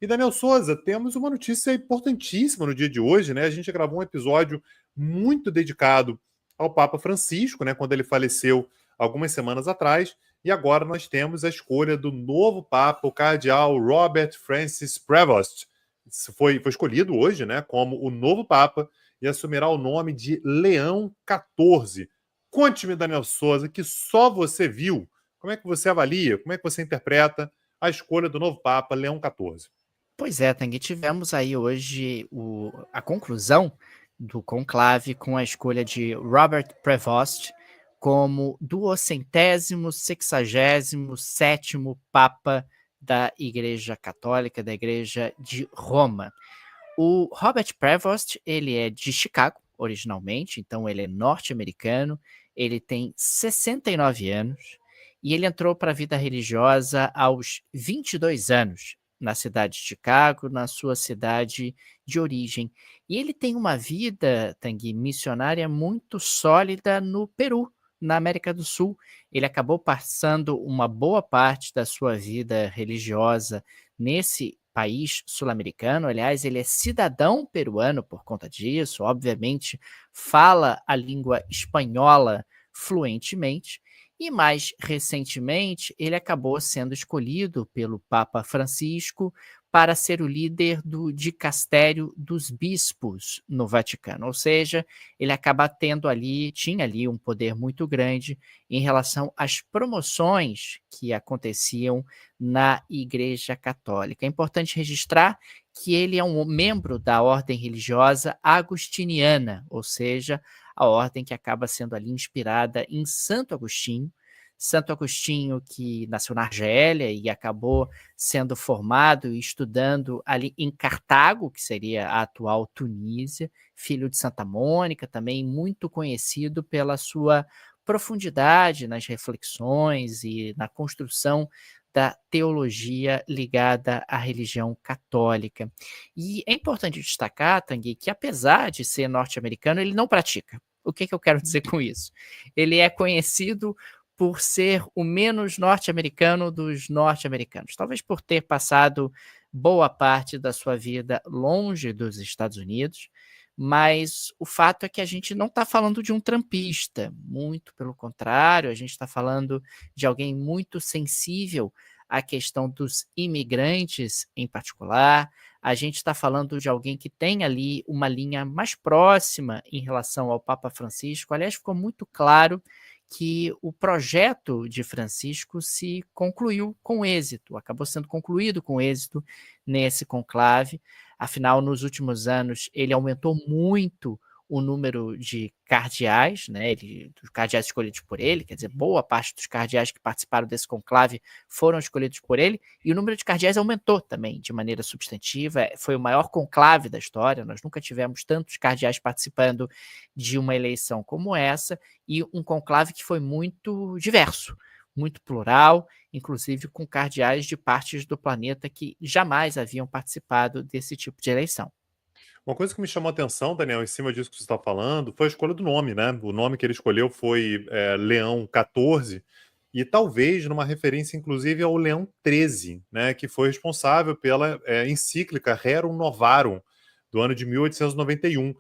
E Daniel Souza, temos uma notícia importantíssima no dia de hoje, né? A gente gravou um episódio muito dedicado ao Papa Francisco, né? Quando ele faleceu algumas semanas atrás. E agora nós temos a escolha do novo Papa, o cardeal Robert Francis Prevost. Isso foi escolhido hoje, né? Como o novo Papa e assumirá o nome de Leão XIV. Conte-me, Daniel Souza, que só você viu. Como é que você avalia? Como é que você interpreta a escolha do novo Papa, Leão XIV? Pois é, Tanguy, tivemos aí hoje a conclusão do conclave com a escolha de Robert Prevost como 267º Papa da Igreja Católica, da Igreja de Roma. O Robert Prevost, ele é de Chicago, originalmente, então ele é norte-americano, ele tem 69 anos e ele entrou para a vida religiosa aos 22 anos, na cidade de Chicago, na sua cidade de origem. E ele tem uma vida, Tanguy, missionária muito sólida no Peru, na América do Sul. Ele acabou passando uma boa parte da sua vida religiosa nesse país sul-americano. Aliás, ele é cidadão peruano por conta disso, obviamente fala a língua espanhola fluentemente, e mais recentemente ele acabou sendo escolhido pelo Papa Francisco para ser o líder do dicastério dos bispos no Vaticano, ou seja, ele acaba tinha ali um poder muito grande em relação às promoções que aconteciam na Igreja Católica. É importante registrar que ele é um membro da ordem religiosa agostiniana, ou seja, a ordem que acaba sendo ali inspirada em Santo Agostinho. Santo Agostinho, que nasceu na Argélia e acabou sendo formado e estudando ali em Cartago, que seria a atual Tunísia, filho de Santa Mônica, também muito conhecido pela sua profundidade nas reflexões e na construção da teologia ligada à religião católica. E é importante destacar, Tanguy, que apesar de ser norte-americano, ele não pratica. O que eu quero dizer com isso? Ele é conhecido por ser o menos norte-americano dos norte-americanos, talvez por ter passado boa parte da sua vida longe dos Estados Unidos, mas o fato é que a gente não está falando de um trampista, muito pelo contrário, a gente está falando de alguém muito sensível à questão dos imigrantes em particular, a gente está falando de alguém que tem ali uma linha mais próxima em relação ao Papa Francisco. Aliás, ficou muito claro que o projeto de Francisco se concluiu com êxito, acabou sendo concluído com êxito nesse conclave. Afinal, nos últimos anos, ele aumentou muito o número de cardeais, né, dos cardeais escolhidos por ele, quer dizer, boa parte dos cardeais que participaram desse conclave foram escolhidos por ele, e o número de cardeais aumentou também de maneira substantiva. Foi o maior conclave da história, nós nunca tivemos tantos cardeais participando de uma eleição como essa, e um conclave que foi muito diverso, muito plural, inclusive com cardeais de partes do planeta que jamais haviam participado desse tipo de eleição. Uma coisa que me chamou a atenção, Daniel, em cima disso que você está falando, foi a escolha do nome, né? O nome que ele escolheu foi Leão XIV, e talvez numa referência, inclusive, ao Leão XIII, né? Que foi responsável pela encíclica Rerum Novarum, do ano de 1891.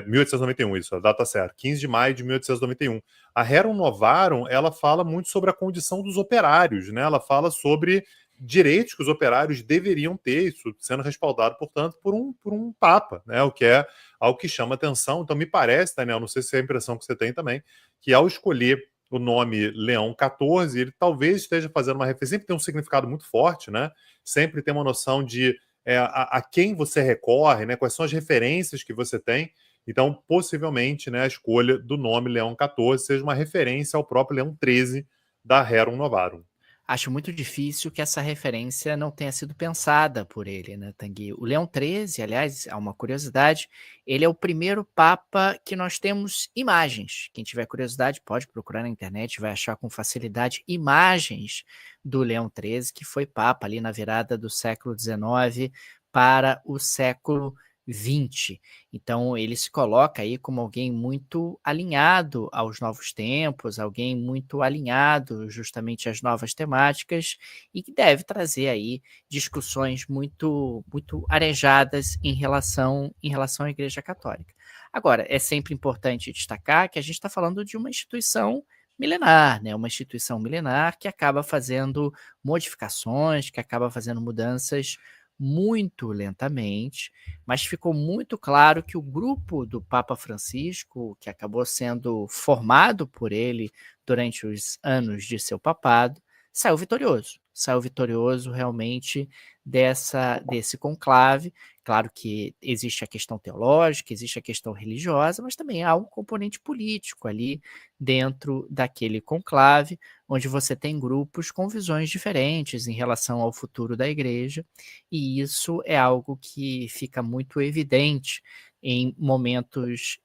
1891, isso, a data certa, 15 de maio de 1891. A Rerum Novarum, ela fala muito sobre a condição dos operários, né? Ela fala sobre direitos que os operários deveriam ter, isso sendo respaldado, portanto, por um Papa, né? O que é algo que chama atenção. Então, me parece, Daniel, não sei se é a impressão que você tem também, que ao escolher o nome Leão XIV, ele talvez esteja fazendo uma referência, sempre tem um significado muito forte, né? Sempre tem uma noção de a quem você recorre, né? Quais são as referências que você tem. Então, possivelmente, né, a escolha do nome Leão XIV seja uma referência ao próprio Leão XIII da Rerum Novarum. Acho muito difícil que essa referência não tenha sido pensada por ele, né, Tanguy? O Leão XIII, aliás, há uma curiosidade, ele é o primeiro papa que nós temos imagens. Quem tiver curiosidade pode procurar na internet, vai achar com facilidade imagens do Leão XIII, que foi papa ali na virada do século XIX para o século XX. Então ele se coloca aí como alguém muito alinhado aos novos tempos, alguém muito alinhado justamente às novas temáticas e que deve trazer aí discussões muito arejadas em relação à Igreja Católica. Agora, é sempre importante destacar que a gente está falando de uma instituição milenar, né? Uma instituição milenar que acaba fazendo modificações, que acaba fazendo mudanças muito lentamente, mas ficou muito claro que o grupo do Papa Francisco, que acabou sendo formado por ele durante os anos de seu papado, saiu vitorioso realmente desse conclave. Claro que existe a questão teológica, existe a questão religiosa, mas também há um componente político ali dentro daquele conclave, onde você tem grupos com visões diferentes em relação ao futuro da igreja, e isso é algo que fica muito evidente em momentos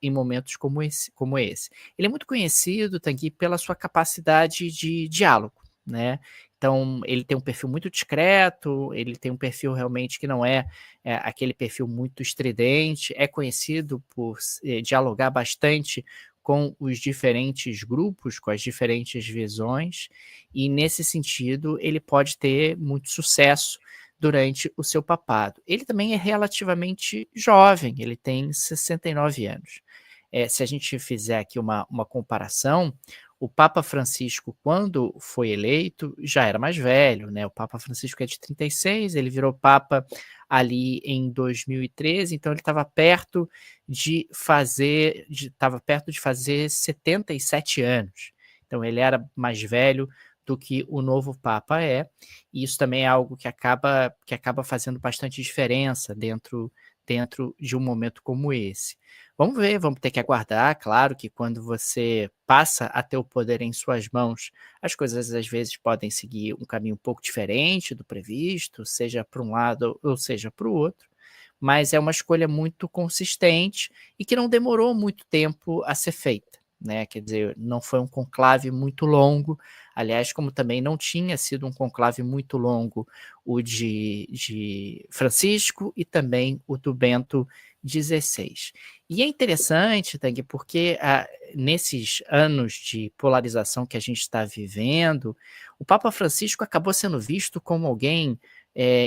como esse. Ele é muito conhecido, Tanguy, pela sua capacidade de diálogo, né? Então, ele tem um perfil muito discreto, ele tem um perfil realmente que não é aquele perfil muito estridente, é conhecido por dialogar bastante com os diferentes grupos, com as diferentes visões, e nesse sentido ele pode ter muito sucesso durante o seu papado. Ele também é relativamente jovem, ele tem 69 anos. Se a gente fizer aqui uma comparação, o Papa Francisco, quando foi eleito, já era mais velho, né? O Papa Francisco é de 36, ele virou Papa ali em 2013, então ele estava perto de fazer 77 anos. Então ele era mais velho do que o novo Papa é, e isso também é algo que acaba fazendo bastante diferença dentro de um momento como esse. Vamos ver, vamos ter que aguardar. Claro que quando você passa a ter o poder em suas mãos, as coisas às vezes podem seguir um caminho um pouco diferente do previsto, seja para um lado ou seja para o outro, mas é uma escolha muito consistente e que não demorou muito tempo a ser feita, né? Quer dizer, não foi um conclave muito longo, aliás, como também não tinha sido um conclave muito longo o de Francisco e também o do Bento XVI. E é interessante, Tang, porque nesses anos de polarização que a gente está vivendo, o Papa Francisco acabou sendo visto como alguém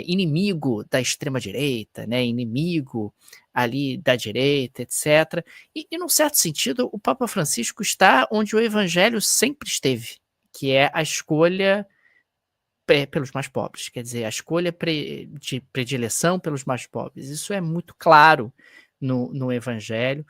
inimigo da extrema-direita, né, inimigo ali da direita, etc. E, num certo sentido, o Papa Francisco está onde o Evangelho sempre esteve, que é a escolha pelos mais pobres, quer dizer, a escolha de predileção pelos mais pobres. Isso é muito claro no Evangelho.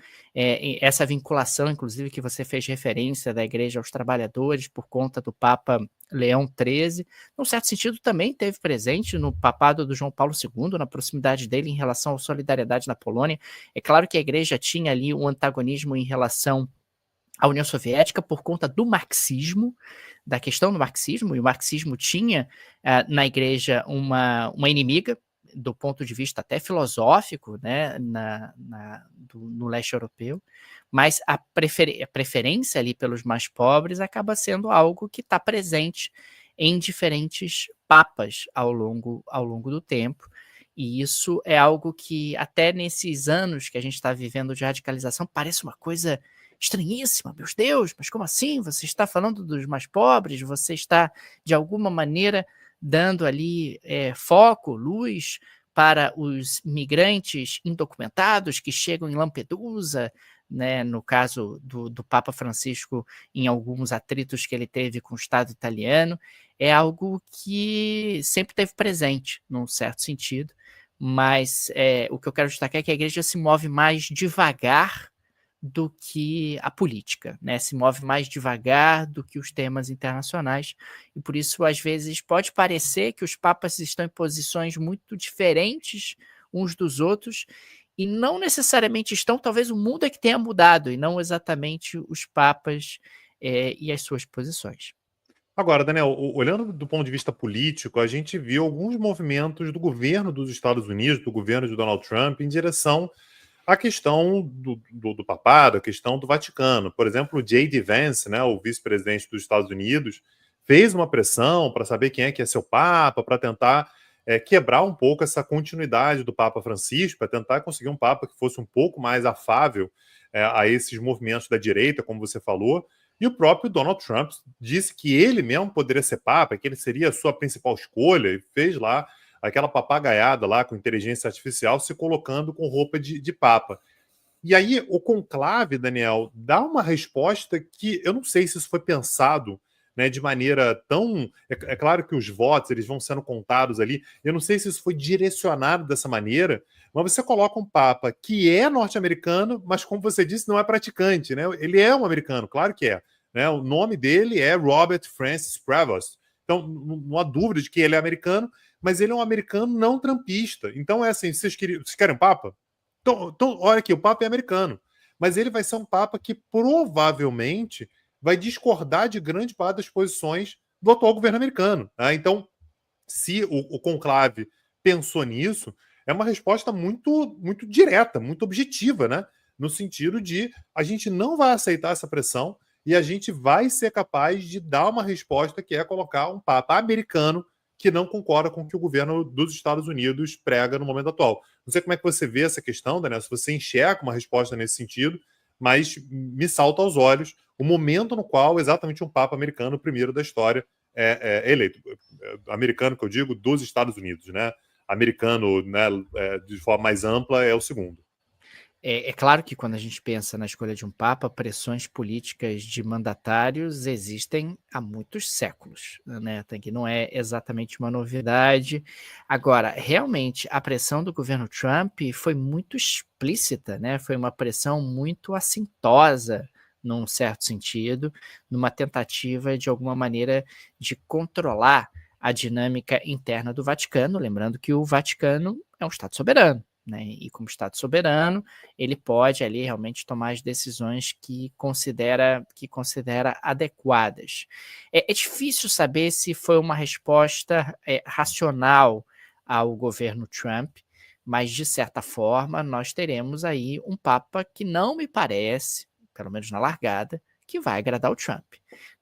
Essa vinculação, inclusive, que você fez referência da igreja aos trabalhadores por conta do Papa Leão XIII, num certo sentido também teve presente no papado do João Paulo II, na proximidade dele em relação à solidariedade na Polônia. É claro que a igreja tinha ali um antagonismo em relação à União Soviética por conta do marxismo, da questão do marxismo, e o marxismo tinha na igreja uma inimiga, do ponto de vista até filosófico, né, no leste europeu, mas a preferência ali pelos mais pobres acaba sendo algo que está presente em diferentes papas ao longo do tempo, e isso é algo que até nesses anos que a gente está vivendo de radicalização parece uma coisa estranhíssima. Meu Deus, mas como assim? Você está falando dos mais pobres? Você está, de alguma maneira, dando ali foco, luz para os migrantes indocumentados que chegam em Lampedusa, né, no caso do Papa Francisco, em alguns atritos que ele teve com o Estado italiano, é algo que sempre teve presente, num certo sentido, mas o que eu quero destacar é que a igreja se move mais devagar do que a política, né? Se move mais devagar do que os temas internacionais, e por isso, às vezes, pode parecer que os papas estão em posições muito diferentes uns dos outros, e não necessariamente estão, talvez o mundo é que tenha mudado, e não exatamente os papas e as suas posições. Agora, Daniel, olhando do ponto de vista político, a gente viu alguns movimentos do governo dos Estados Unidos, do governo de Donald Trump, em direção à questão do papado, a questão do Vaticano. Por exemplo, o J.D. Vance, né, o vice-presidente dos Estados Unidos, fez uma pressão para saber quem é que ia ser o Papa, para tentar quebrar um pouco essa continuidade do Papa Francisco, para tentar conseguir um Papa que fosse um pouco mais afável a esses movimentos da direita, como você falou. E o próprio Donald Trump disse que ele mesmo poderia ser Papa, que ele seria a sua principal escolha, e fez lá aquela papagaiada lá com inteligência artificial se colocando com roupa de Papa. E aí o conclave, Daniel, dá uma resposta que eu não sei se isso foi pensado, né, de maneira tão... É claro que os votos eles vão sendo contados ali, eu não sei se isso foi direcionado dessa maneira, mas você coloca um Papa que é norte-americano, mas como você disse, não é praticante, né? Ele é um americano, claro que é. Né? O nome dele é Robert Francis Prevost. Então, não há dúvida de que ele é americano, mas ele é um americano não trumpista. Então, é assim, vocês querem um Papa? Então, olha aqui, o Papa é americano, mas ele vai ser um Papa que provavelmente vai discordar de grande parte das posições do atual governo americano. Tá? Então, se o conclave pensou nisso, é uma resposta muito, muito direta, muito objetiva, né? No sentido de a gente não vai aceitar essa pressão e a gente vai ser capaz de dar uma resposta que é colocar um Papa americano que não concorda com o que o governo dos Estados Unidos prega no momento atual. Não sei como é que você vê essa questão, Daniel, se você enxerga uma resposta nesse sentido, mas me salta aos olhos o momento no qual exatamente um Papa americano, o primeiro da história, é eleito. Americano, que eu digo, dos Estados Unidos, né? Americano, né, de forma mais ampla, é o segundo. É claro que quando a gente pensa na escolha de um papa, pressões políticas de mandatários existem há muitos séculos, né? Que não é exatamente uma novidade. Agora, realmente, a pressão do governo Trump foi muito explícita, né? Foi uma pressão muito assintosa, num certo sentido, numa tentativa, de alguma maneira, de controlar a dinâmica interna do Vaticano, lembrando que o Vaticano é um Estado soberano, né? E como Estado soberano, ele pode ali realmente tomar as decisões que considera adequadas. É difícil saber se foi uma resposta racional ao governo Trump, mas de certa forma nós teremos aí um Papa que não me parece, pelo menos na largada, que vai agradar o Trump.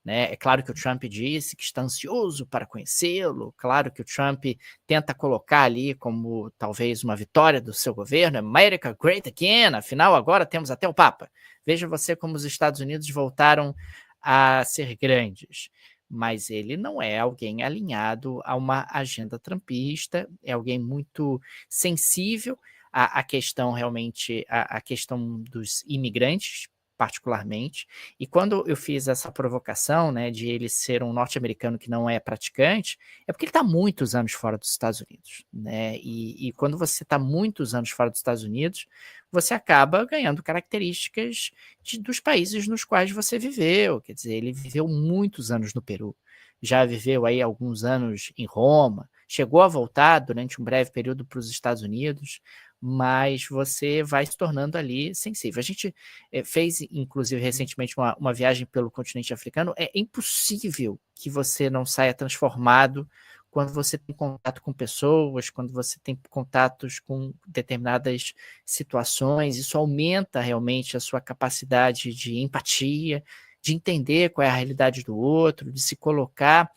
Né? É claro que o Trump disse que está ansioso para conhecê-lo, claro que o Trump tenta colocar ali como talvez uma vitória do seu governo, America Great Again, afinal agora temos até o Papa. Veja você como os Estados Unidos voltaram a ser grandes. Mas ele não é alguém alinhado a uma agenda trumpista, é alguém muito sensível à questão realmente, à questão dos imigrantes, particularmente, e quando eu fiz essa provocação, né, de ele ser um norte-americano que não é praticante, é porque ele está muitos anos fora dos Estados Unidos, né, e quando você está muitos anos fora dos Estados Unidos, você acaba ganhando características dos países nos quais você viveu, quer dizer, ele viveu muitos anos no Peru, já viveu aí alguns anos em Roma, chegou a voltar durante um breve período para os Estados Unidos, mas você vai se tornando ali sensível. A gente fez, inclusive, recentemente uma viagem pelo continente africano. É impossível que você não saia transformado quando você tem contato com pessoas, quando você tem contatos com determinadas situações. Isso aumenta realmente a sua capacidade de empatia, de entender qual é a realidade do outro, de se colocar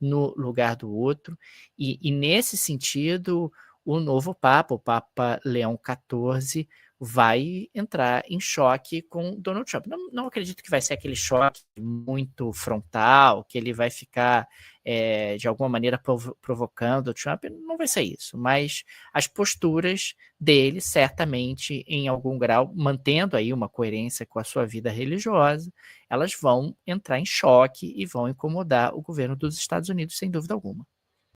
no lugar do outro. E nesse sentido, o novo Papa, o Papa Leão XIV, vai entrar em choque com Donald Trump. Não acredito que vai ser aquele choque muito frontal, que ele vai ficar, de alguma maneira, provocando o Trump. Não vai ser isso, mas as posturas dele, certamente, em algum grau, mantendo aí uma coerência com a sua vida religiosa, elas vão entrar em choque e vão incomodar o governo dos Estados Unidos, sem dúvida alguma.